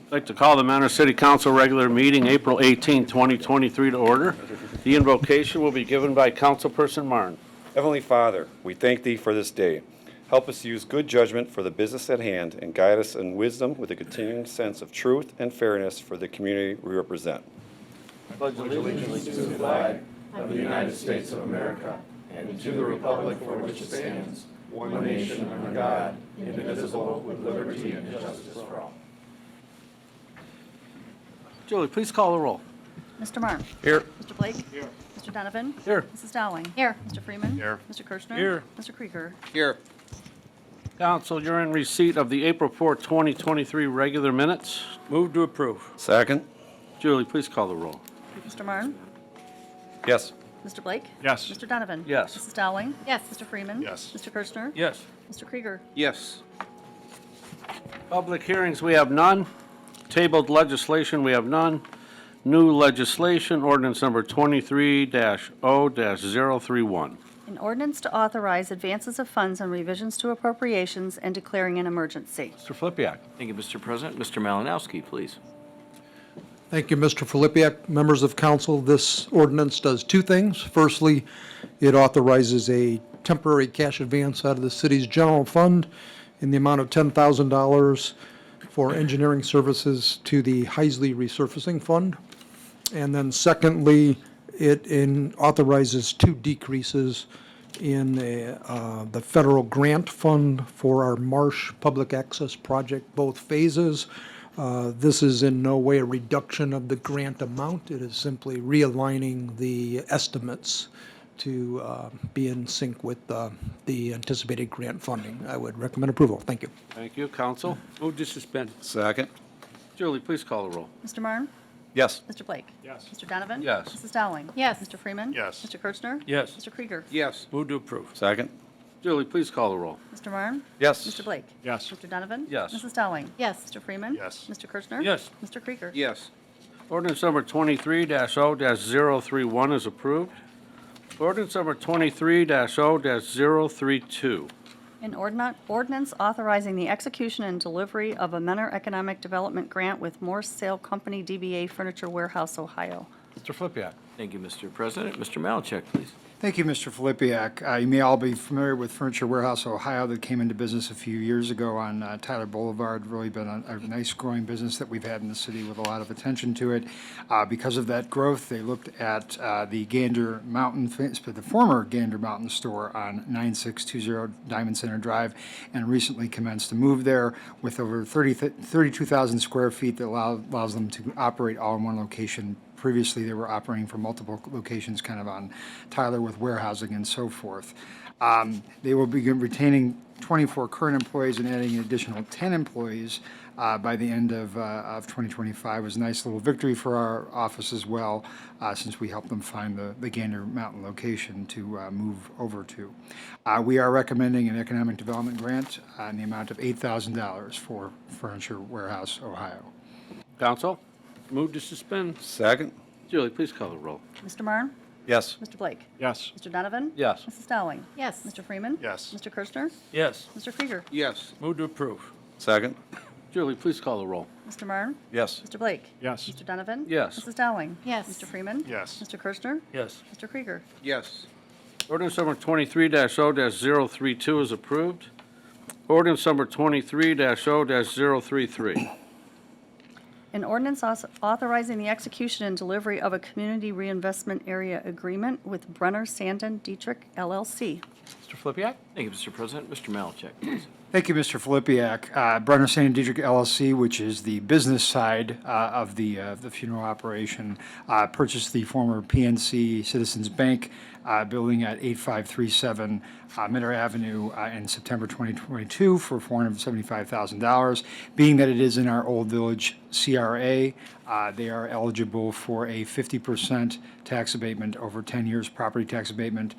I'd like to call the Manor City Council regular meeting, April 18, 2023 to order. The invocation will be given by Councilperson Martin. Heavenly Father, we thank Thee for this day. Help us use good judgment for the business at hand and guide us in wisdom with a continuing sense of truth and fairness for the community we represent. Pledge allegiance to the flag of the United States of America and to the republic for which it stands, one nation under God, indivisible, with liberty and justice for all. Julie, please call the roll. Mr. Marne. Here. Mr. Blake. Here. Mr. Donovan. Here. Mrs. Dowling. Here. Mr. Freeman. Here. Mr. Kirschner. Here. Mr. Krieger. Here. Council, you're in receipt of the April 4, 2023 regular minutes. Move to approve. Second? Julie, please call the roll. Mr. Marne. Yes. Mr. Blake. Yes. Mr. Donovan. Yes. Mrs. Dowling. Yes. Mr. Freeman. Yes. Mr. Kirschner. Yes. Mr. Krieger. Yes. Public hearings, we have none. Tabled legislation, we have none. New legislation, ordinance number 23-0-031. An ordinance to authorize advances of funds and revisions to appropriations and declaring an emergency. Mr. Flippia. Thank you, Mr. President. Mr. Malinowski, please. Thank you, Mr. Filipiak. Members of council, this ordinance does two things. Firstly, it authorizes a temporary cash advance out of the city's general fund in the amount of $10,000 for engineering services to the Heisley Resurfacing Fund. And then secondly, it authorizes two decreases in the federal grant fund for our Marsh Public Access Project, both phases. This is in no way a reduction of the grant amount. It is simply realigning the estimates to be in sync with the anticipated grant funding. I would recommend approval. Thank you. Thank you. Council. Move to suspend. Second? Julie, please call the roll. Mr. Marne. Yes. Mr. Blake. Yes. Mr. Donovan. Yes. Mrs. Dowling. Yes. Mr. Freeman. Yes. Mr. Kirschner. Yes. Mr. Krieger. Yes. Move to approve. Second? Julie, please call the roll. Mr. Marne. Yes. Mr. Blake. Yes. Mr. Donovan. Yes. Mrs. Dowling. Yes. Mr. Freeman. Yes. Mr. Kirschner. Yes. Mr. Krieger. Yes. Ordinance number 23-0-031 is approved. Ordinance number 23-0-032. An ordinance authorizing the execution and delivery of a Menor Economic Development Grant with Morse Sale Company, DBA Furniture Warehouse, Ohio. Mr. Flippia. Thank you, Mr. President. Mr. Malinchek, please. Thank you, Mr. Filipiak. You may all be familiar with Furniture Warehouse, Ohio, that came into business a few years ago on Tyler Boulevard. Really been a nice growing business that we've had in the city with a lot of attention to it. Because of that growth, they looked at the Gander Mountain, the former Gander Mountain store on 9620 Diamond Center Drive, and recently commenced a move there with over 32,000 square feet that allows them to operate all in one location. Previously, they were operating from multiple locations kind of on Tyler with warehousing and so forth. They will begin retaining 24 current employees and adding an additional 10 employees by the end of 2025. It was a nice little victory for our office as well, since we helped them find the Gander Mountain location to move over to. We are recommending an economic development grant in the amount of $8,000 for Furniture Warehouse, Ohio. Council. Move to suspend. Second? Julie, please call the roll. Mr. Marne. Yes. Mr. Blake. Yes. Mr. Donovan. Yes. Mrs. Dowling. Yes. Mr. Freeman. Yes. Mr. Kirschner. Yes. Mr. Krieger. Yes. Move to approve. Second? Julie, please call the roll. Mr. Marne. Yes. Mr. Blake. Yes. Mr. Donovan. Yes. Mrs. Dowling. Yes. Mr. Freeman. Yes. Mr. Kirschner. Yes. Mr. Krieger. Yes. Ordinance number 23-0-032 is approved. Ordinance number 23-0-033. An ordinance authorizing the execution and delivery of a community reinvestment area agreement with Brenner Sandon Dietrich LLC. Mr. Flippia. Thank you, Mr. President. Mr. Malinchek, please. Thank you, Mr. Filipiak. Brenner Sandon Dietrich LLC, which is the business side of the funeral operation, purchased the former PNC Citizens Bank building at 8537 Mitter Avenue in September 2022 for $475,000. Being that it is in our Old Village CRA, they are eligible for a 50% tax abatement over 10 years, property tax abatement.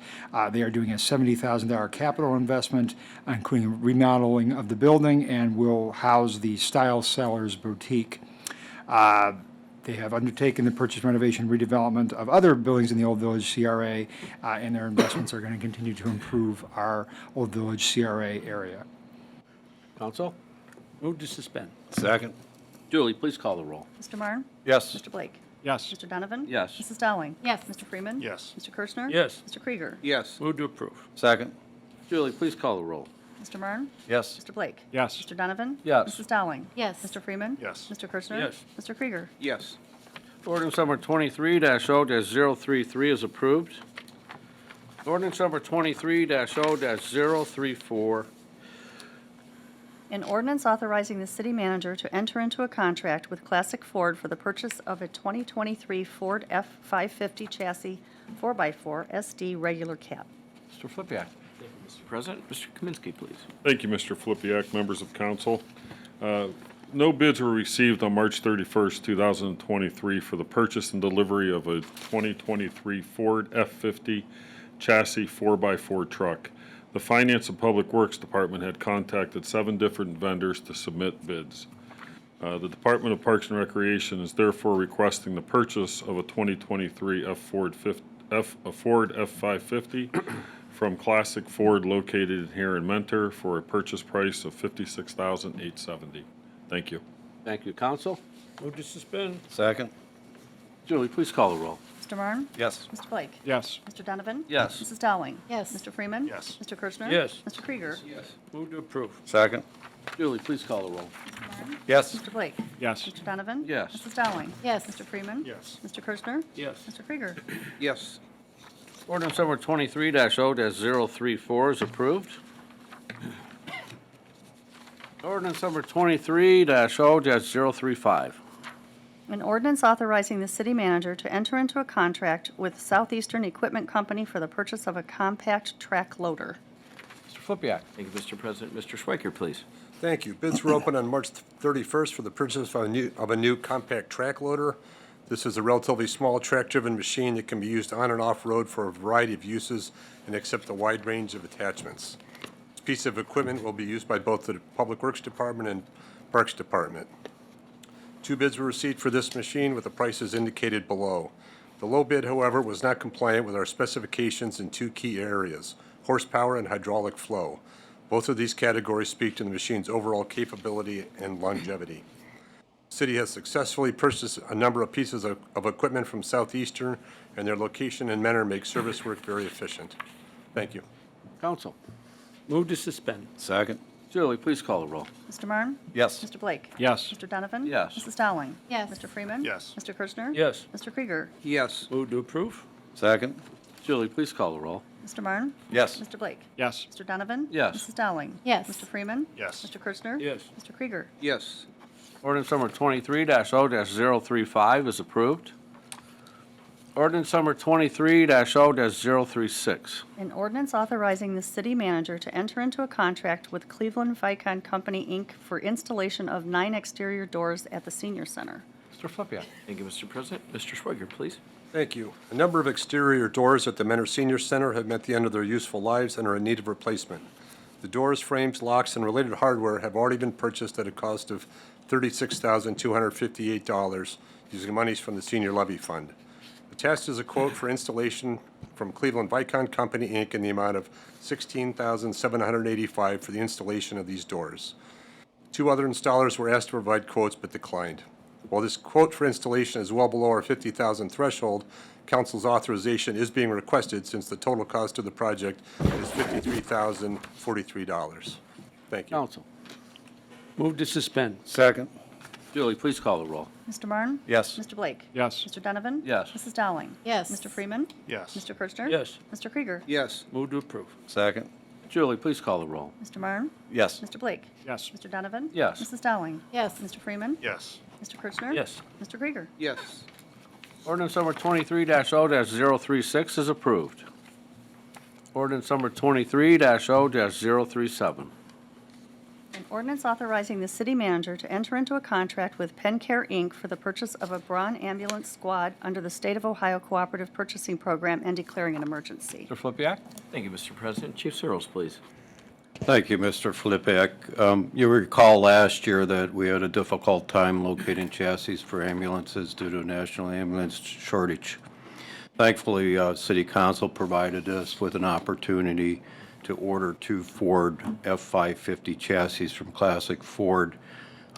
They are doing a $70,000 capital investment, including remodeling of the building, and will house the Style Sellers Boutique. They have undertaken the purchase, renovation, redevelopment of other buildings in the Old Village CRA, and their investments are going to continue to improve our Old Village CRA area. Council. Move to suspend. Second? Julie, please call the roll. Mr. Marne? Yes. Mr. Blake? Yes. Mr. Donovan? Yes. Mrs. Dowling? Yes. Mr. Freeman? Yes. Mr. Kirschner? Yes. Mr. Krieger? Yes. Move to approve. Second. Julie, please call the roll. Mr. Marne? Yes. Mr. Blake? Yes. Mr. Donovan? Yes. Mrs. Dowling? Yes. Mr. Freeman? Yes. Mr. Kirschner? Yes. Mr. Krieger? Yes. Ordinance number 23-0-033 is approved. Ordinance number 23-0-034. An ordinance authorizing the city manager to enter into a contract with Classic Ford for the purchase of a 2023 Ford F-550 chassis 4x4 SD regular cab. Mr. Flippia. Mr. President, Mr. Kaminsky, please. Thank you, Mr. Flipiak, members of council. No bids were received on March 31st, 2023 for the purchase and delivery of a 2023 Ford F-50 chassis 4x4 truck. The Finance and Public Works Department had contacted 7 different vendors to submit bids. The Department of Parks and Recreation is therefore requesting the purchase of a 2023 Ford F-550 from Classic Ford located here in Mentor for a purchase price of $56,870. Thank you. Thank you, council. Move to suspend. Second. Julie, please call the roll. Mr. Marne? Yes. Mr. Blake? Yes. Mr. Donovan? Yes. Mrs. Dowling? Yes. Mr. Freeman? Yes. Mr. Kirschner? Yes. Mr. Krieger? Move to approve. Second. Julie, please call the roll. Yes. Mr. Blake? Yes. Mr. Donovan? Yes. Mrs. Dowling? Yes. Mr. Freeman? Yes. Mr. Kirschner? Yes. Mr. Krieger? Yes. Ordinance number 23-0-034 is approved. Ordinance number 23-0-035. An ordinance authorizing the city manager to enter into a contract with Southeastern Equipment Company for the purchase of a compact track loader. Mr. Flippia. Thank you, Mr. President. Mr. Schweikert, please. Thank you. Bids were opened on March 31st for the purchase of a new compact track loader. This is a relatively small track-driven machine that can be used on and off-road for a variety of uses and accept a wide range of attachments. This piece of equipment will be used by both the Public Works Department and Parks Department. 2 bids were received for this machine with the prices indicated below. The low bid, however, was not compliant with our specifications in 2 key areas, horsepower and hydraulic flow. Both of these categories speak to the machine's overall capability and longevity. The city has successfully purchased a number of pieces of equipment from Southeastern, and their location and manner make service work very efficient. Thank you. Council. Move to suspend. Second. Julie, please call the roll. Mr. Marne? Yes. Mr. Blake? Yes. Mr. Donovan? Yes. Mrs. Dowling? Yes. Mr. Freeman? Yes. Mr. Kirschner? Yes. Mr. Krieger? Yes. Move to approve. Second. Julie, please call the roll. Mr. Marne? Yes. Mr. Blake? Yes. Mr. Donovan? Yes. Mrs. Dowling? Yes. Mr. Freeman? Yes. Mr. Kirschner? Yes. Mr. Krieger? Yes. Ordinance number 23-0-035 is approved. Ordinance number 23-0-036. An ordinance authorizing the city manager to enter into a contract with Cleveland Vicon Company, Inc. for installation of 9 exterior doors at the senior center. Mr. Flippia. Thank you, Mr. President. Mr. Schweikert, please. Thank you. A number of exterior doors at the Mentor Senior Center have met the end of their useful lives and are in need of replacement. The doors, frames, locks, and related hardware have already been purchased at a cost of $36,258 using monies from the Senior Levy Fund. Attached is a quote for installation from Cleveland Vicon Company, Inc. in the amount of $16,785 for the installation of these doors. 2 other installers were asked to provide quotes but declined. While this quote for installation is well below our $50,000 threshold, council's authorization is being requested since the total cost of the project is $53,043. Thank you. Council. Move to suspend. Second. Julie, please call the roll. Mr. Marne? Yes. Mr. Blake? Yes. Mr. Donovan? Yes. Mrs. Dowling? Yes. Mr. Freeman? Yes. Mr. Kirschner? Yes. Mr. Krieger? Yes. Move to approve. Second. Julie, please call the roll. Mr. Marne? Yes. Mr. Blake? Yes. Mr. Donovan? Yes. Mrs. Dowling? Yes. Mr. Freeman? Yes. Mr. Kirschner? Yes. Mr. Krieger? Yes. Ordinance number 23-0-036 is approved. Ordinance number 23-0-037. An ordinance authorizing the city manager to enter into a contract with PennCare, Inc. for the purchase of a Braun ambulance squad under the State of Ohio Cooperative Purchasing Program and declaring an emergency. Mr. Flippia. Thank you, Mr. President. Chief Searles, please. Thank you, Mr. Flippek. You recall last year that we had a difficult time locating chassis for ambulances due to a national ambulance shortage. Thankfully, City Council provided us with an opportunity to order 2 Ford F-550 chassis from Classic Ford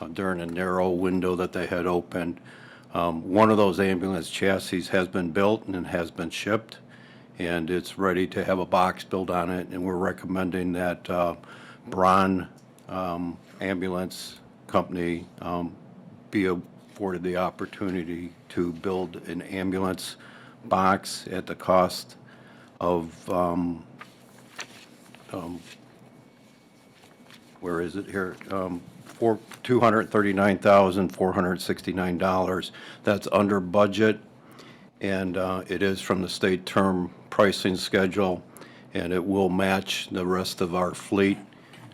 during a narrow window that they had opened. One of those ambulance chassis has been built and has been shipped, and it's ready to have a box built on it, and we're recommending that Braun Ambulance Company be afforded the opportunity to build an ambulance box at the cost of, where is it here? For $239,469. That's under budget, and it is from the state term pricing schedule, and it will match the rest of our fleet.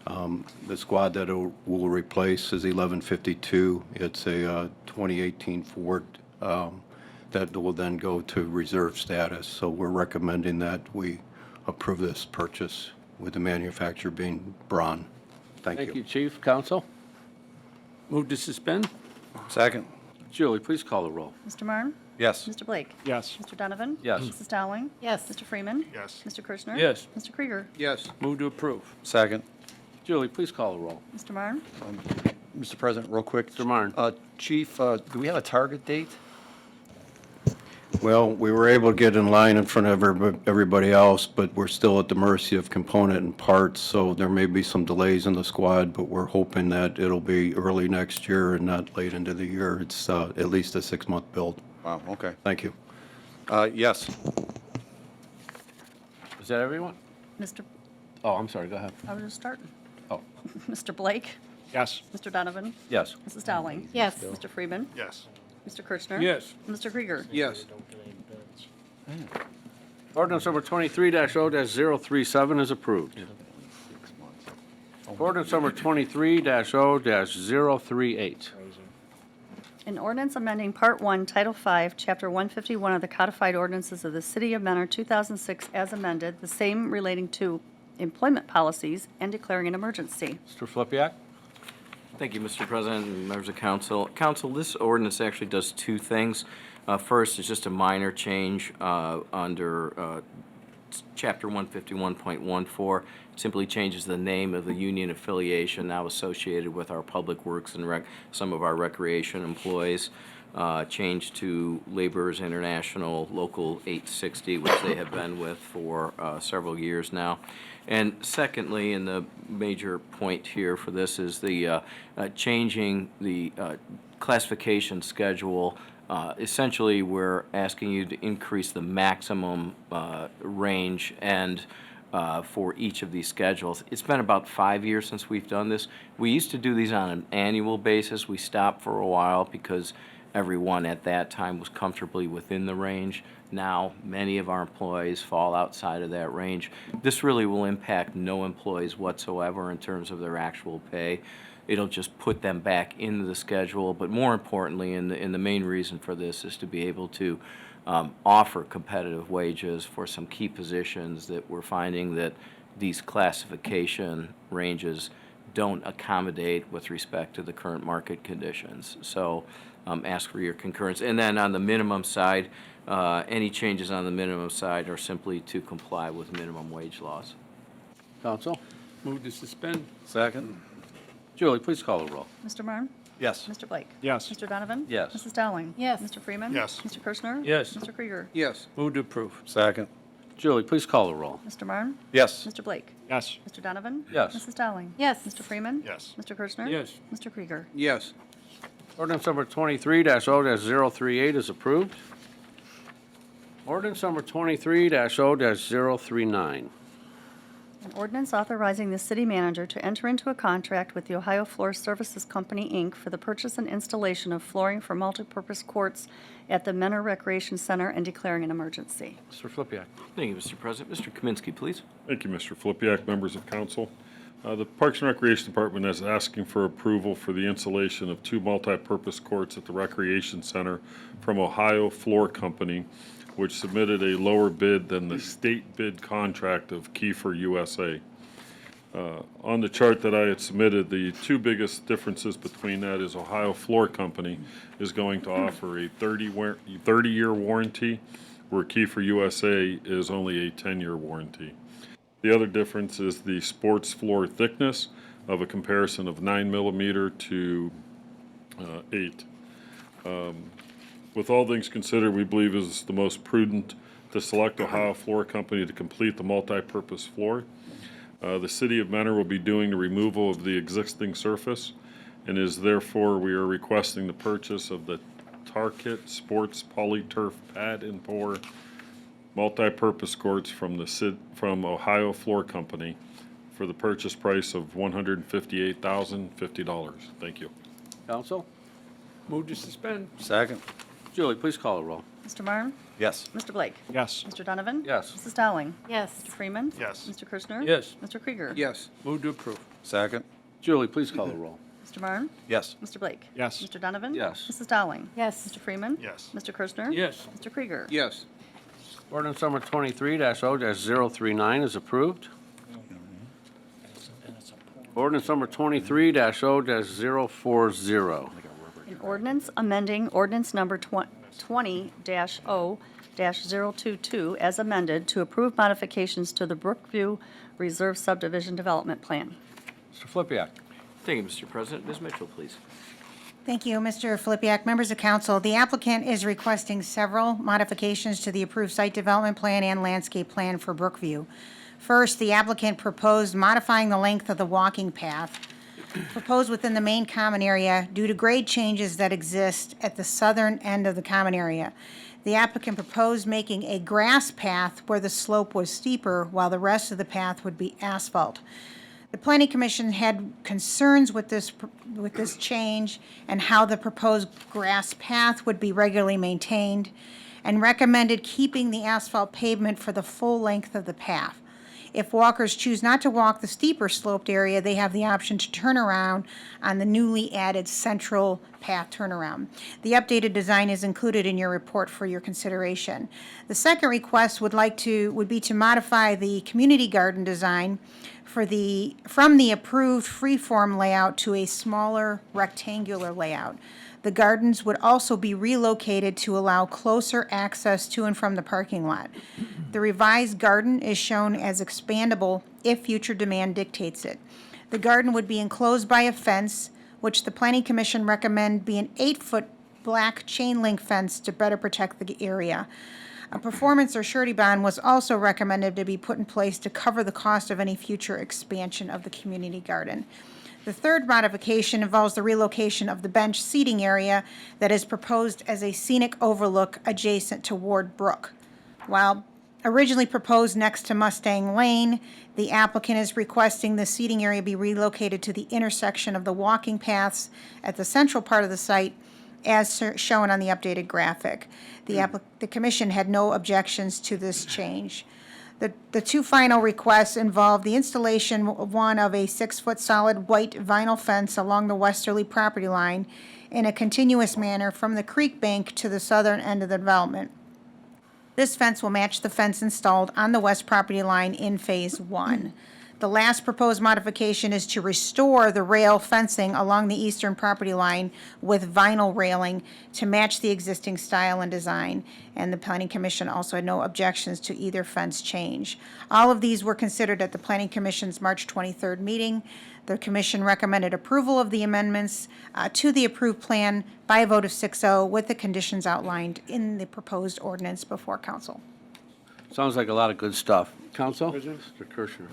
The squad that it will replace is 1152. It's a 2018 Ford that will then go to reserve status. So we're recommending that we approve this purchase with the manufacturer being Braun. Thank you. Thank you, Chief. Counsel? Move to suspend? Second. Julie, please call the roll. Mr. Marne? Yes. Mr. Blake? Yes. Mr. Donovan? Yes. Mrs. Dowling? Yes. Mr. Freeman? Yes. Mr. Kirchner? Yes. Mr. Krieger? Yes. Move to approve. Second. Julie, please call the roll. Mr. Marne? Mr. President, real quick. Mr. Marne. Chief, do we have a target date? Well, we were able to get in line in front of everybody else, but we're still at the mercy of component and parts, so there may be some delays in the squad, but we're hoping that it'll be early next year and not late into the year. It's at least a 6-month build. Wow, okay. Thank you. Yes. Is that everyone? Mr. Oh, I'm sorry, go ahead. I was just starting. Oh. Mr. Blake? Yes. Mr. Donovan? Yes. Mrs. Dowling? Yes. Mr. Freeman? Yes. Mr. Kirchner? Yes. Mr. Krieger? Yes. Ordinance number 23-0-037 is approved. Ordinance number 23-0-038. An ordinance amending Part 1, Title 5, Chapter 151 of the Codified Ordinances of the City of Mentor, 2006, as amended, the same relating to employment policies, and declaring an emergency. Mr. Flippia? Thank you, Mr. President and members of council. Council, this ordinance actually does two things. First is just a minor change under Chapter 151.14. It simply changes the name of the union affiliation now associated with our public works and some of our recreation employees. Changed to Laborers International Local 860, which they have been with for several years now. And secondly, and the major point here for this is the changing the classification schedule. Essentially, we're asking you to increase the maximum range and for each of these schedules. It's been about 5 years since we've done this. We used to do these on an annual basis. We stopped for a while because everyone at that time was comfortably within the range. Now, many of our employees fall outside of that range. This really will impact no employees whatsoever in terms of their actual pay. It'll just put them back into the schedule, but more importantly, and the main reason for this is to be able to offer competitive wages for some key positions that we're finding that these classification ranges don't accommodate with respect to the current market conditions. So ask for your concurrence. And then on the minimum side, any changes on the minimum side are simply to comply with minimum wage laws. Counsel? Move to suspend? Second. Julie, please call the roll. Mr. Marne? Yes. Mr. Blake? Yes. Mr. Donovan? Yes. Mrs. Dowling? Yes. Mr. Freeman? Yes. Mr. Kirchner? Yes. Mr. Krieger? Yes. Move to approve. Second. Julie, please call the roll. Mr. Marne? Yes. Mr. Blake? Yes. Mr. Donovan? Yes. Mrs. Dowling? Yes. Mr. Freeman? Yes. Mr. Kirchner? Yes. Mr. Krieger? Yes. Ordinance number 23-0-038 is approved. Ordinance number 23-0-039. An ordinance authorizing the city manager to enter into a contract with the Ohio Floor Services Company, Inc. for the purchase and installation of flooring for multipurpose courts at the Mentor Recreation Center and declaring an emergency. Mr. Flippia? Thank you, Mr. President. Mr. Kaminsky, please. Thank you, Mr. Flippia, members of council. The Parks and Recreation Department is asking for approval for the installation of 2 multi-purpose courts at the Recreation Center from Ohio Floor Company, which submitted a lower bid than the state bid contract of Kiefer USA. On the chart that I had submitted, the 2 biggest differences between that is Ohio Floor Company is going to offer a 30-year warranty, where Kiefer USA is only a 10-year warranty. The other difference is the sports floor thickness of a comparison of 9 millimeter to 8. With all things considered, we believe it is the most prudent to select Ohio Floor Company to complete the multi-purpose floor. The City of Mentor will be doing the removal of the existing surface, and is therefore we are requesting the purchase of the Tar-Kit Sports Poly-Turf Pad and Pour multi-purpose courts from Ohio Floor Company for the purchase price of $158,050. Thank you. Council? Move to suspend. Second. Julie, please call the roll. Mr. Marne? Yes. Mr. Blake? Yes. Mr. Donovan? Yes. Mrs. Dowling? yes, Mr. Freeman? Yes. Mr. Kirschner? Yes. Mr. Krieger? Yes. Move to approve. Second. Julie, please call the roll. Mr. Marne? Yes. Mr. Blake? Yes. Mr. Donovan? Yes. Mrs. Dowling? yes, Mr. Freeman? Yes. Mr. Kirschner? Yes. Mr. Krieger? Yes. Ordinance number 23-0-039 is approved. Ordinance number 23-0-040. An ordinance amending ordinance number 20-0-022 as amended to approve modifications to the Brookview Reserve Subdivision Development Plan. Mr. Flippia. Thank you, Mr. President. Ms. Mitchell, please. Thank you, Mr. Filipiak. Members of council, the applicant is requesting several modifications to the approved site development plan and landscape plan for Brookview. First, the applicant proposed modifying the length of the walking path proposed within the main common area due to grade changes that exist at the southern end of the common area. The applicant proposed making a grass path where the slope was steeper while the rest of the path would be asphalt. The Planning Commission had concerns with this change and how the proposed grass path would be regularly maintained, and recommended keeping the asphalt pavement for the full length of the path. If walkers choose not to walk the steeper sloped area, they have the option to turn around on the newly added central path turnaround. The updated design is included in your report for your consideration. The second request would be to modify the community garden design from the approved freeform layout to a smaller rectangular layout. The gardens would also be relocated to allow closer access to and from the parking lot. The revised garden is shown as expandable if future demand dictates it. The garden would be enclosed by a fence, which the Planning Commission recommend be an 8-foot black chain link fence to better protect the area. A performance or surety bond was also recommended to be put in place to cover the cost of any future expansion of the community garden. The third modification involves the relocation of the bench seating area that is proposed as a scenic overlook adjacent to Ward Brook. While originally proposed next to Mustang Lane, the applicant is requesting the seating area be relocated to the intersection of the walking paths at the central part of the site, as shown on the updated graphic. The commission had no objections to this change. The two final requests involve the installation of a 6-foot solid white vinyl fence along the westerly property line in a continuous manner from the creek bank to the southern end of the development. This fence will match the fence installed on the west property line in Phase 1. The last proposed modification is to restore the rail fencing along the eastern property line with vinyl railing to match the existing style and design, and the Planning Commission also had no objections to either fence change. All of these were considered at the Planning Commission's March 23rd meeting. The Commission recommended approval of the amendments to the approved plan by a vote of 6-0 with the conditions outlined in the proposed ordinance before Council. Sounds like a lot of good stuff. Council? President? Mr. Kirschner.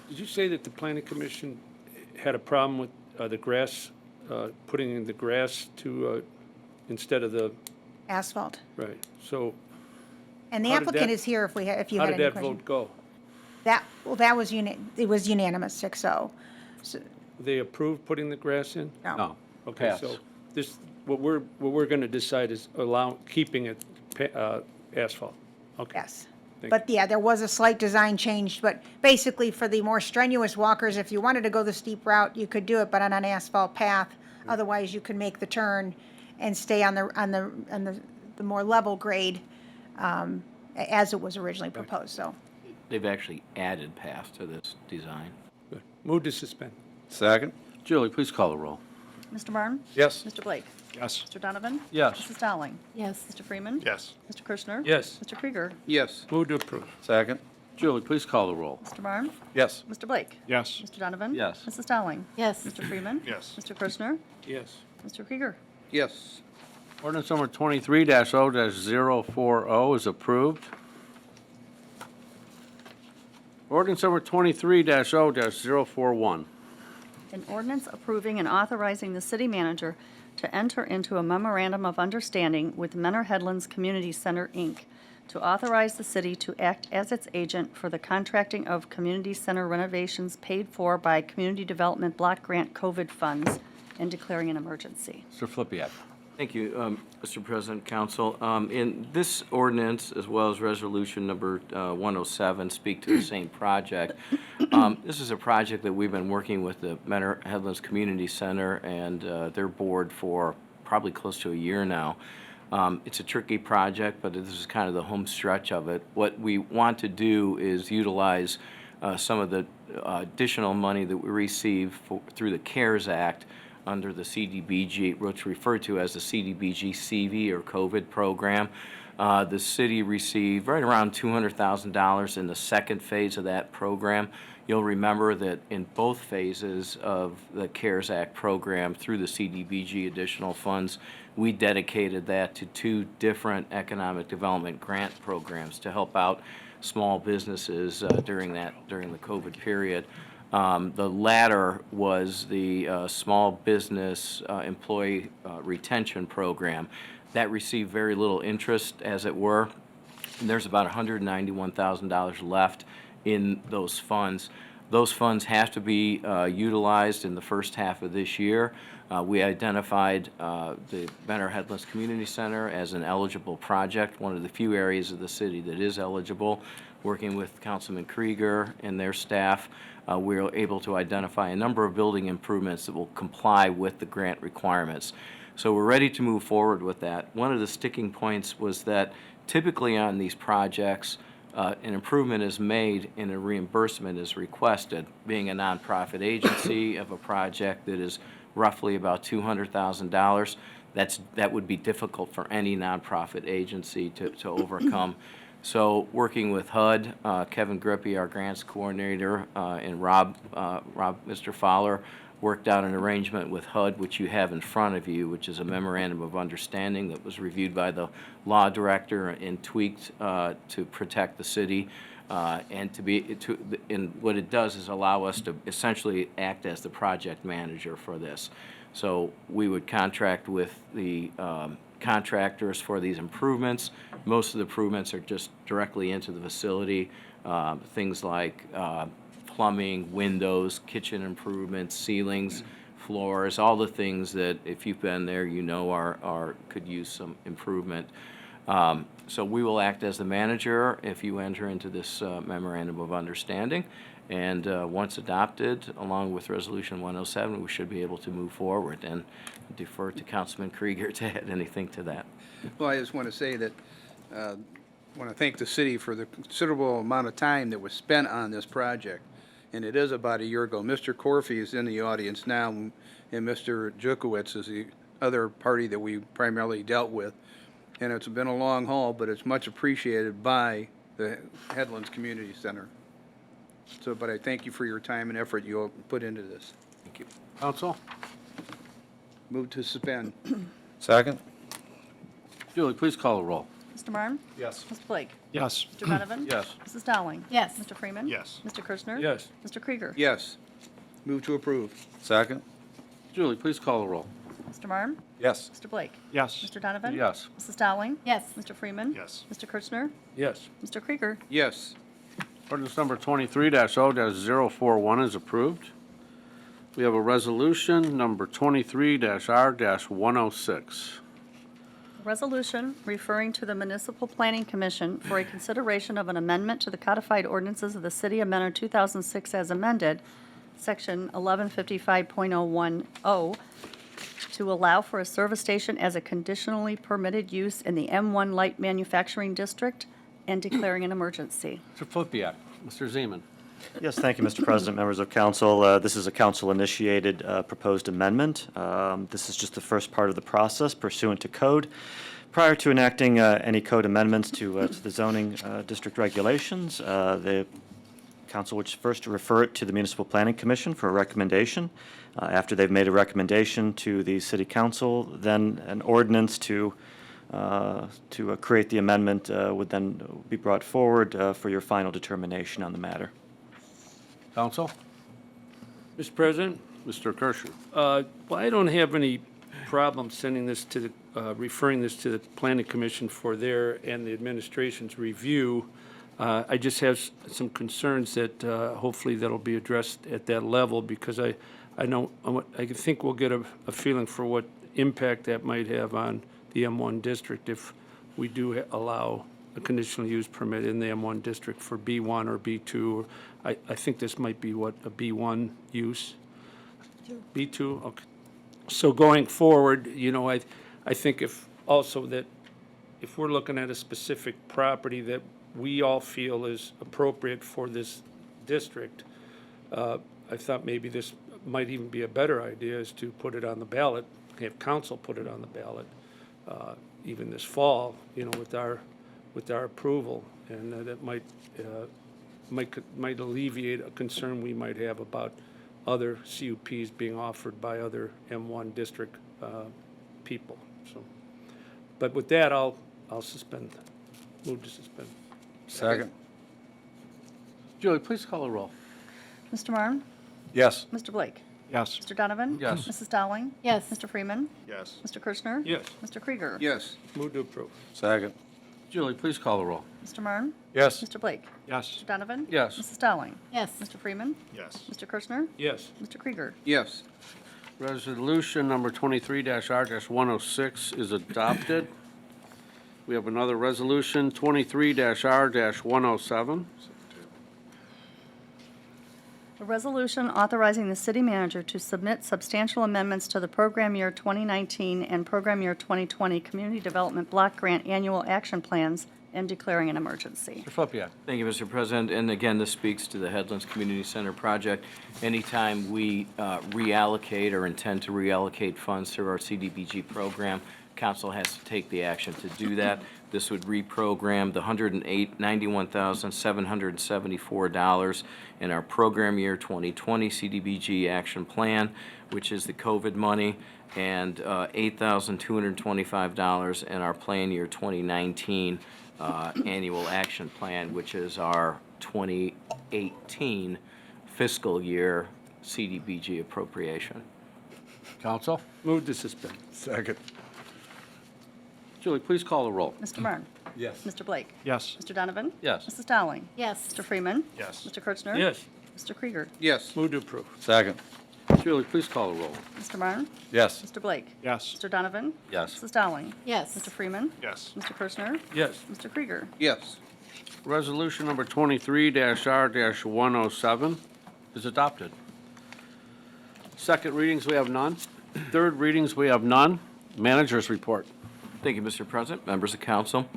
Did you say that the planning commission had a problem with the grass, putting in the grass to, instead of the, Asphalt. right, so And the How did applicant that- is here if you how had did any that questions. vote go? That was it was unanimous, 6-0. They approved putting the grass in? No. Okay, Pass. so this, what we're gonna decide is keeping it asphalt. Okay. Yes. Thank But yeah, there was a slight design change, but basically for the more strenuous walkers, if you wanted to go the steep route, you could do it, but on an asphalt path. Otherwise, you could make the turn and stay on the more level grade as it was originally proposed, so. They've actually added paths to this design. Good. Move to suspend. Second. Julie, please call the roll. Mr. Marne? Yes. Mr. Blake? Yes. Mr. Donovan? Yes. Mrs. Dowling? Yes, Mr. Freeman? Yes. Mr. Kirschner? Yes. Mr. Krieger? Yes. Move to approve. Second. Julie, please call the roll. Mr. Marne? Yes. Mr. Blake? Yes. Mr. Donovan? Yes. Mrs. Dowling? yes, Mr. Freeman? Yes. Mr. Kirschner? Yes. Mr. Krieger? Yes. Ordinance number 23-0-040 is approved. Ordinance number 23-0-041. An ordinance approving and authorizing the city manager to enter into a memorandum of understanding with Menor Headlands Community Center, Inc., to authorize the city to act as its agent for the contracting of community center renovations paid for by Community Development Block Grant COVID funds and declaring an emergency. Mr. Flippia. Thank you, Mr. President, Council. In this ordinance, as well as Resolution number 107, speak to the same project. This is a project that we've been working with the Menor Headlands Community Center and their board for probably close to a year now. It's a tricky project, but this is kind of the home stretch of it. What we want to do is utilize some of the additional money that we receive through the CARES Act under the CDBG, which referred to as the CDBG CV or COVID program. The city received right around $200,000 in the second phase of that program. You'll remember that in both phases of the CARES Act program through the CDBG additional funds, we dedicated that to two different economic development grant programs to help out small businesses during the COVID period. The latter was the Small Business Employee Retention Program. That received very little interest, as it were. And there's about $191,000 left in those funds. Those funds have to be utilized in the first half of this year. We identified the Menor Headlands Community Center as an eligible project, one of the few areas of the city that is eligible. Working with Councilman Krieger and their staff, we were able to identify a number of building improvements that will comply with the grant requirements. So we're ready to move forward with that. One of the sticking points was that typically on these projects, an improvement is made and a reimbursement is requested. Being a nonprofit agency of a project that is roughly about $200,000, that would be difficult for any nonprofit agency to overcome. So working with HUD, Kevin Grippy, our grants coordinator, and Rob, Mr. Fowler, worked out an arrangement with HUD, which you have in front of you, which is a memorandum of understanding that was reviewed by the law director and tweaked to protect the city. And what it does is allow us to essentially act as the project manager for this. So we would contract with the contractors for these improvements. Most of the improvements are just directly into the facility, things like plumbing, windows, kitchen improvements, ceilings, floors, all the things that if you've been there, you know could use some improvement. So we will act as the manager if you enter into this memorandum of understanding. And once adopted, along with Resolution 107, we should be able to move forward and defer to Councilman Krieger to add anything to that. Well, I just want to say that I want to thank the city for the considerable amount of time that was spent on this project. And it is about a year ago. Mr. Corfey is in the audience now, and Mr. Jukowitz is the other party that we primarily dealt with. And it's been a long haul, but it's much appreciated by the Headlands Community Center. So, but I thank you for your time and effort you put into this. Thank you. Council? Move to suspend. Second? Julie, please call the roll. Mr. Marne? Yes. Mr. Blake? Yes. Mr. Donovan? Yes. Mrs. Dowling? Yes. Mr. Freeman? Yes. Mr. Kirschner? Yes. Mr. Krieger? Yes. Move to approve. Second? Julie, please call the roll. Mr. Marne? Yes. Mr. Blake? Yes. Mr. Donovan? Yes. Mrs. Dowling? Yes. Mr. Freeman? Yes. Mr. Kirschner? Yes. Mr. Krieger? Yes. Ordinance number 23-0-041 is approved. We have a resolution number 23-R-106. Resolution referring to the Municipal Planning Commission for a consideration of an amendment to the codified ordinances of the City of Menor 2006 as amended, Section 1155.010, to allow for a service station as a conditionally permitted use in the M1 Light Manufacturing District and declaring an emergency. Mr. Flippia. Mr. Zeman. Yes, thank you, Mr. President, members of council. This is a council-initiated proposed amendment. This is just the first part of the process pursuant to code. Prior to enacting any code amendments to the zoning district regulations, the Council wishes first to refer it to the Municipal Planning Commission for a recommendation. After they've made a recommendation to the City Council, then an ordinance to create the amendment would then be brought forward for your final determination on the matter. Council? Mr. President, Mr. Kirscher? well, I don't have any problem sending this to the, referring this to the Planning Commission for their and the administration's review. I just have some concerns that hopefully that'll be addressed at that level, because I think we'll get a feeling for what impact that might have on the M1 district if we do allow a conditional use permit in the M1 district for B1 or B2. I think this might be what, a B1 use? B2, okay. So going forward, you know, I think if also that if we're looking at a specific property that we all feel is appropriate for this district, I thought maybe this might even be a better idea, is to put it on the ballot, have council put it on the ballot, even this fall, you know, with our approval, and that might alleviate a concern we might have about other CUPs being offered by other M1 district people. So, but with that, I'll suspend. Move to suspend. Second. Julie, please call the roll. Mr. Marne? Yes. Mr. Blake? Yes. Mr. Donovan? Yes. Mrs. Dowling? Yes. Mr. Freeman? Yes. Mr. Kirschner? Yes. Mr. Krieger? Yes. Move to approve. Second. Julie, please call the roll. Mr. Marne? Yes. Mr. Blake? Yes. Mr. Donovan? Yes. Mrs. Dowling? Yes. Mr. Freeman? Yes. Mr. Kirschner? Yes. Mr. Krieger? Yes. Resolution number 23-R-106 is adopted. We have another resolution, 23-R-107. A resolution authorizing the city manager to submit substantial amendments to the program year 2019 and program year 2020 Community Development Block Grant Annual Action Plans and declaring an emergency. Mr. Flippia? Thank you, Mr. President. And again, this speaks to the Headlands Community Center project. Anytime we reallocate or intend to reallocate funds through our CDBG program, council has to take the action to do that. This would reprogram the $191,774 in our program year 2020 CDBG action plan, which is the COVID money, and $8,225 in our plan year 2019 annual action plan, which is our 2018 fiscal year CDBG appropriation. Council? Move to suspend. Second. Julie, please call the roll. Mr. Marne? Yes. Mr. Blake? Yes. Mr. Donovan? Yes. Mrs. Dowling? Yes. Mr. Freeman? Yes. Mr. Kirchner? Yes. Mr. Krieger? Yes. Move to approve. Second. Julie, please call the roll. Mr. Marne? Yes. Mr. Blake? Yes. Mr. Donovan? Yes. Mrs. Dowling? Yes. Mr. Freeman? Yes. Mr. Kirchner? Yes. Mr. Krieger? Yes. Resolution number 23-R-107 is adopted. Second readings, we have none. Third readings, we have none. Managers report. Thank you, Mr. President, members of council.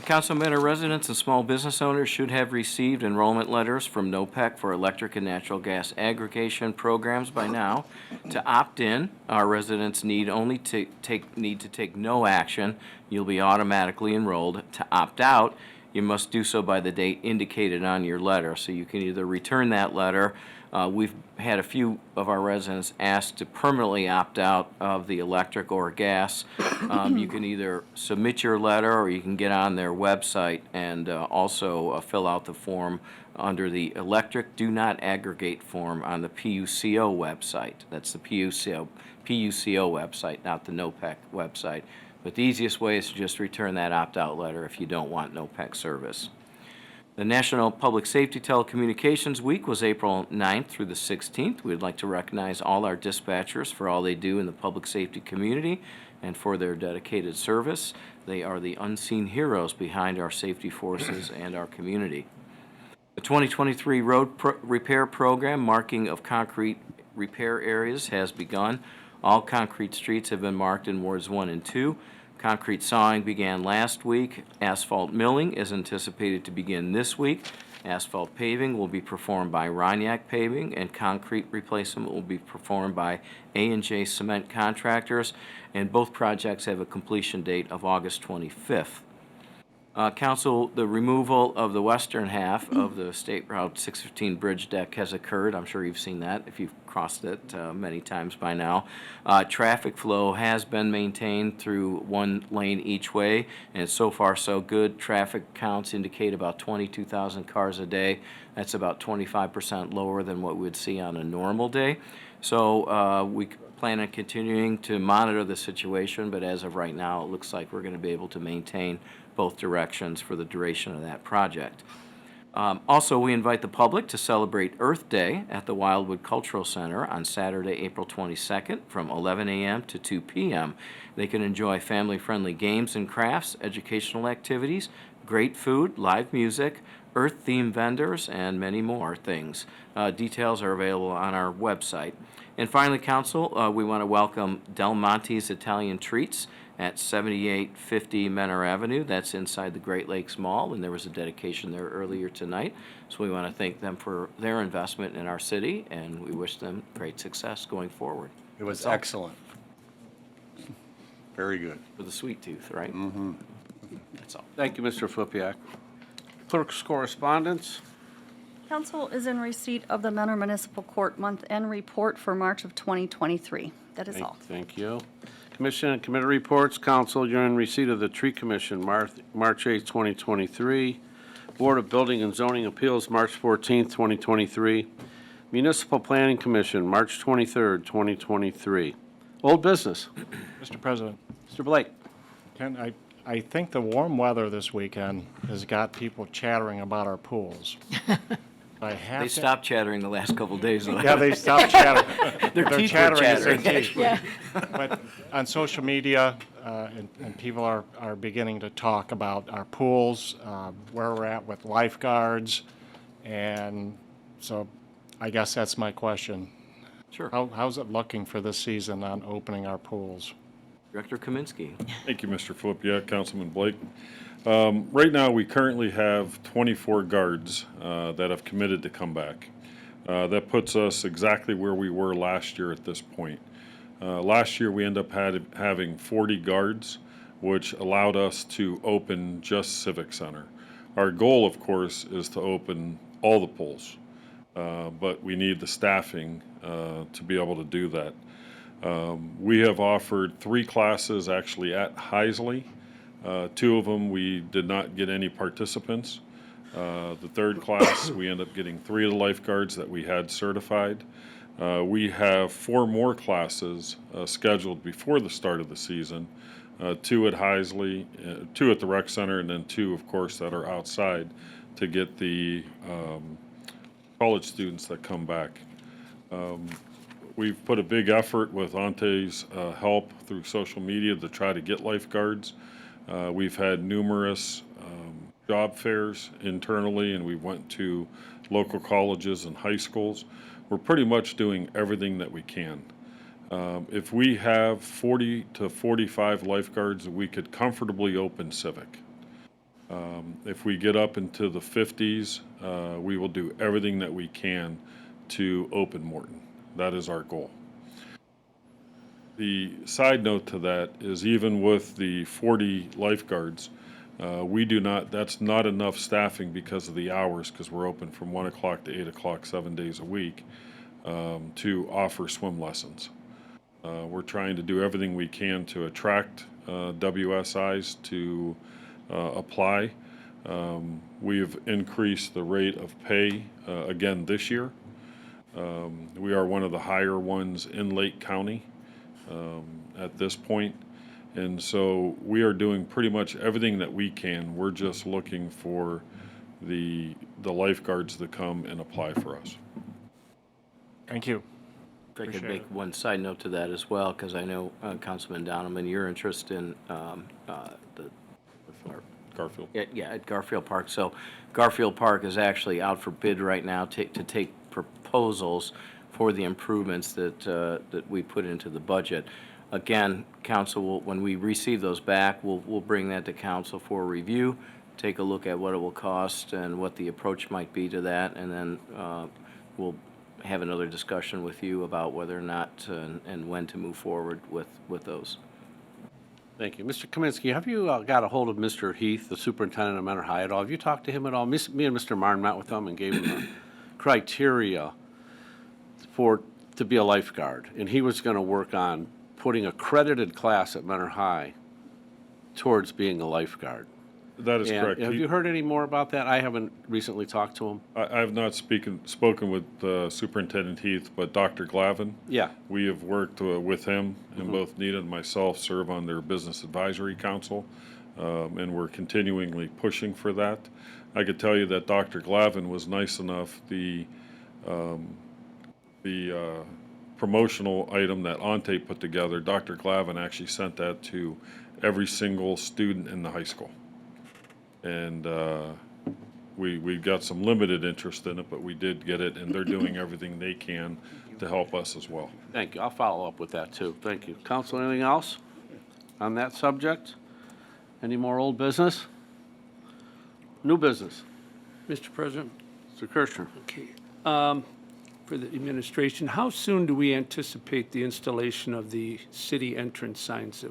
Council matter residents and small business owners should have received enrollment letters from NOPEC for electric and natural gas aggregation programs by now. To opt in, our residents need to take no action. You'll be automatically enrolled. To opt out, you must do so by the date indicated on your letter. So you can either return that letter. We've had a few of our residents ask to permanently opt out of the electric or gas. You can either submit your letter or you can get on their website and also fill out the form under the electric do not aggregate form on the PUCO website. That's the PUCO website, not the NOPEC website. But the easiest way is to just return that opt-out letter if you don't want NOPEC service. The National Public Safety Telecommunications Week was April 9th through the 16th. We'd like to recognize all our dispatchers for all they do in the public safety community and for their dedicated service. They are the unseen heroes behind our safety forces and our community. The 2023 road repair program, marking of concrete repair areas, has begun. All concrete streets have been marked in wards 1 and 2. Concrete sawing began last week. Asphalt milling is anticipated to begin this week. Asphalt paving will be performed by Roniak Paving, and concrete replacement will be performed by A&J Cement Contractors, and both projects have a completion date of August 25th. Council, the removal of the western half of the State Route 615 bridge deck has occurred. I'm sure you've seen that if you've crossed it many times by now. Traffic flow has been maintained through one lane each way, and so far so good. Traffic counts indicate about 22,000 cars a day. That's about 25% lower than what we would see on a normal day. So we plan on continuing to monitor the situation, but as of right now, it looks like we're going to be able to maintain both directions for the duration of that project. Also, we invite the public to celebrate Earth Day at the Wildwood Cultural Center on Saturday, April 22nd from 11 a.m. to 2 p.m. They can enjoy family-friendly games and crafts, educational activities, great food, live music, Earth-themed vendors, and many more things. Details are available on our website. And finally, Council, we want to welcome Del Monte's Italian Treats at 7850 Menor Avenue. That's inside the Great Lakes Mall, and there was a dedication there earlier tonight. So we want to thank them for their investment in our city, and we wish them great success going forward. It was excellent. Very good. With a sweet tooth, right? Mm-hmm. That's all. Thank you, Mr. Flipiak. Clerk's correspondence. Council is in receipt of the Menor Municipal Court month-end report for March of 2023. That is all. Thank you. Commission and committee reports. Council, you're in receipt of the Tree Commission, March 8, 2023. Board of Building and Zoning Appeals, March 14, 2023. Municipal Planning Commission, March 23, 2023. Old business. Mr. President, Mr. Blake. I think the warm weather this weekend has got people chattering about our pools. They stopped chattering the last couple of days, though. Yeah, they stopped chattering. Their teeth were chattering. Yeah. But on social media, and people are beginning to talk about our pools, where we're at with lifeguards, and so I guess that's my question. Sure. How's it looking for this season on opening our pools? Director Kaminsky. Thank you, Mr. Flipiak, Councilman Blake. Right now, we currently have 24 guards that have committed to come back. That puts us exactly where we were last year at this point. Last year, we ended up having 40 guards, which allowed us to open just Civic Center. Our goal, of course, is to open all the pools, but we need the staffing to be able to do that. We have offered 3 classes actually at Heisley. 2 of them, we did not get any participants. The 3rd class, we ended up getting 3 of the lifeguards that we had certified. We have 4 more classes scheduled before the start of the season, 2 at Heisley, 2 at the rec center, and then 2, of course, that are outside to get the college students that come back. We've put a big effort with Ante's help through social media to try to get lifeguards. We've had numerous job fairs internally, and we went to local colleges and high schools. We're pretty much doing everything that we can. If we have 40 to 45 lifeguards, we could comfortably open Civic. If we get up into the 50s, we will do everything that we can to open Morton. That is our goal. The side note to that is even with the 40 lifeguards, that's not enough staffing because of the hours, because we're open from 1 o'clock to 8 o'clock, 7 days a week, to offer swim lessons. We're trying to do everything we can to attract WSIs to apply. We've increased the rate of pay again this year. We are one of the higher ones in Lake County at this point. And so we are doing pretty much everything that we can. We're just looking for the lifeguards to come and apply for us. Thank you. If I could make one side note to that as well, because I know, Councilman Donovan, your interest in Garfield. Yeah, at Garfield Park. So Garfield Park is actually out for bid right now to take proposals for the improvements that we put into the budget. Again, council, when we receive those back, we'll bring that to council for review, take a look at what it will cost and what the approach might be to that, and then we'll have another discussion with you about whether or not and when to move forward with those. Thank you. Mr. Kaminsky, have you got a hold of Mr. Heath, the superintendent of Mentor High at all? Have you talked to him at all? Me and Mr. Marn met with him and gave him the criteria to be a lifeguard. And he was going to work on putting a credited class at Mentor High towards being a lifeguard. That is And correct. have you heard any more about that? I haven't recently talked to him. I have not spoken with Superintendent Heath, but Dr. Glavin. Yeah. We have worked with him, and both Nita and myself serve on their Business Advisory Council, and we're continually pushing for that. I could tell you that Dr. Glavin was nice enough, the promotional item that Ante put together, Dr. Glavin actually sent that to every single student in the high school. And we got some limited interest in it, but we did get it, and they're doing everything they can to help us as well. Thank you. I'll follow up with that, too. Thank you. Council, anything else on that subject? Any more old business? New business? Mr. President? Mr. Kirchner? Okay. For the administration, how soon do we anticipate the installation of the city entrance signs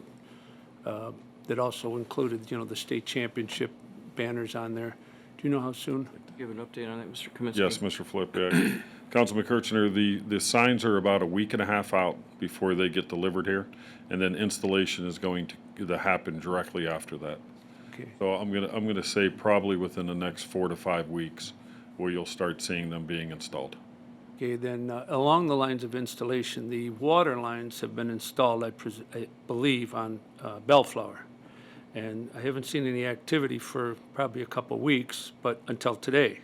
that also included, you know, the state championship banners on there? Do you know how soon? Do you have an update on that, Mr. Kaminsky? Yes, Mr. Flipp. Councilman Kirchner, the signs are about a week and a half out before they get delivered here, and then installation is going to happen directly after that. Okay. So I'm gonna say probably within the next 4 to 5 weeks, where you'll start seeing them being installed. Okay, then along the lines of installation, the water lines have been installed, I believe, on Bellflower. And I haven't seen any activity for probably a couple weeks, but until today.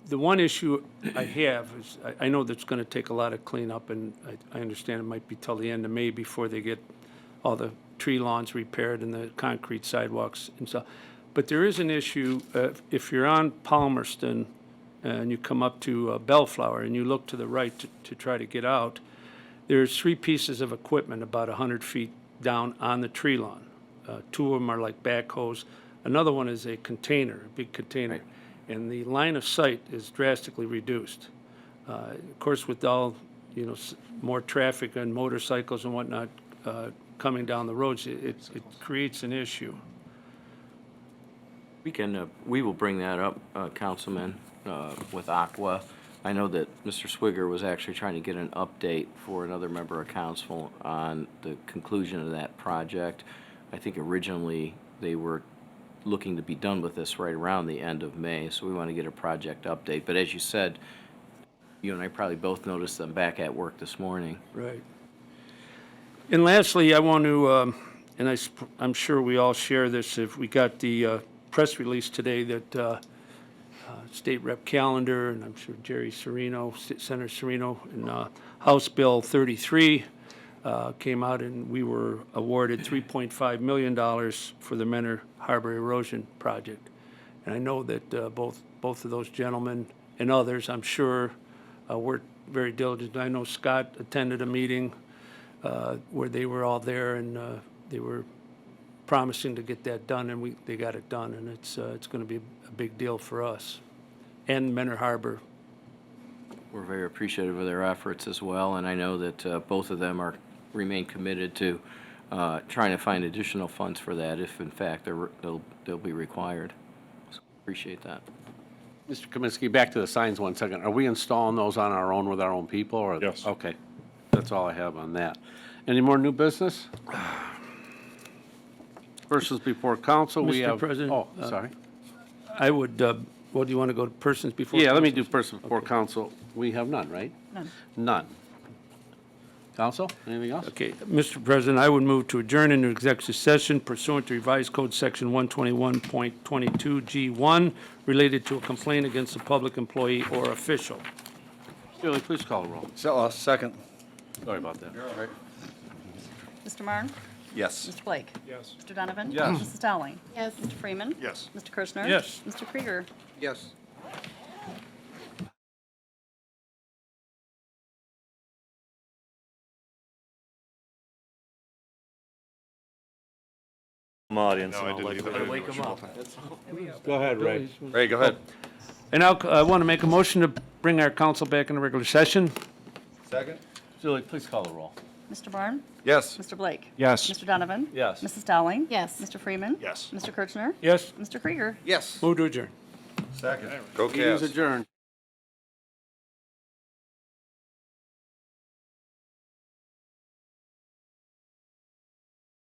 The one issue I have is, I know that's going to take a lot of cleanup, and I understand it might be till the end of May before they get all the tree lawns repaired and the concrete sidewalks and stuff. But there is an issue, if you're on Palmerston and you come up to Bellflower and you look to the right to try to get out, there's 3 pieces of equipment about 100 feet down on the tree lawn. 2 of them are like backhoes. Another one is a container, a big container. Right. And the line of sight is drastically reduced. Of course, with all, you know, more traffic and motorcycles and whatnot coming down the roads, it creates an issue. We will bring that up, Councilman, with Aqua. I know that Mr. Swigger was actually trying to get an update for another member of council on the conclusion of that project. I think originally they were looking to be done with this right around the end of May, so we want to get a project update. But as you said, you and I probably both noticed them back at work this morning. Right. And lastly, I want to, and I'm sure we all share this, if we got the press release today that State Rep Callender, and I'm sure Jerry Serino, Senator Serino, and House Bill 33 came out, and we were awarded $3.5 million for the Mentor Harbor Erosion Project. And I know that both of those gentlemen and others, I'm sure, worked very diligent. I know Scott attended a meeting where they were all there, and they were promising to get that done, and they got it done, and it's going to be a big deal for us and Mentor Harbor. We're very appreciative of their efforts as well, and I know that both of them remain committed to trying to find additional funds for that if, in fact, they'll be required. So appreciate that. Mr. Kaminsky, back to the signs 1 second. Are we installing those on our own with our own people? Or Yes. Okay. That's all I have on that. Any more new business? Persons before council, we Mr. have. President, Oh, sorry. I would, what, do you want to go to persons before? Yeah, let me council? do persons before council. We have none, right? None. None. Council, anything else? Okay, Mr. President, I would move to adjourn into executive session pursuant to revised code section 121.22G1 related to a complaint against a public employee or official. Julie, please call the roll. Second. Sorry about that. Mr. Marne? Yes. Mr. Blake? Yes. Mr. Donovan? Yes. Mrs. Dowling? Yes. Mr. Freeman? Yes. Mr. Kirschner? Yes. Mr. Krieger? Yes. Audience. No, I didn't either. Wake them up. Go ahead, Ray. Ray, go ahead. And I want to make a motion to bring our council back into regular session. Second. Julie, please call the roll. Mr. Barn? Yes. Mr. Blake? Yes. Mr. Donovan? Yes. Mrs. Dowling? Yes. Mr. Freeman? Yes. Mr. Kirchner? Yes. Mr. Krieger? Yes. Move to adjourn. Second. Go Meeting's Cavs. adjourned.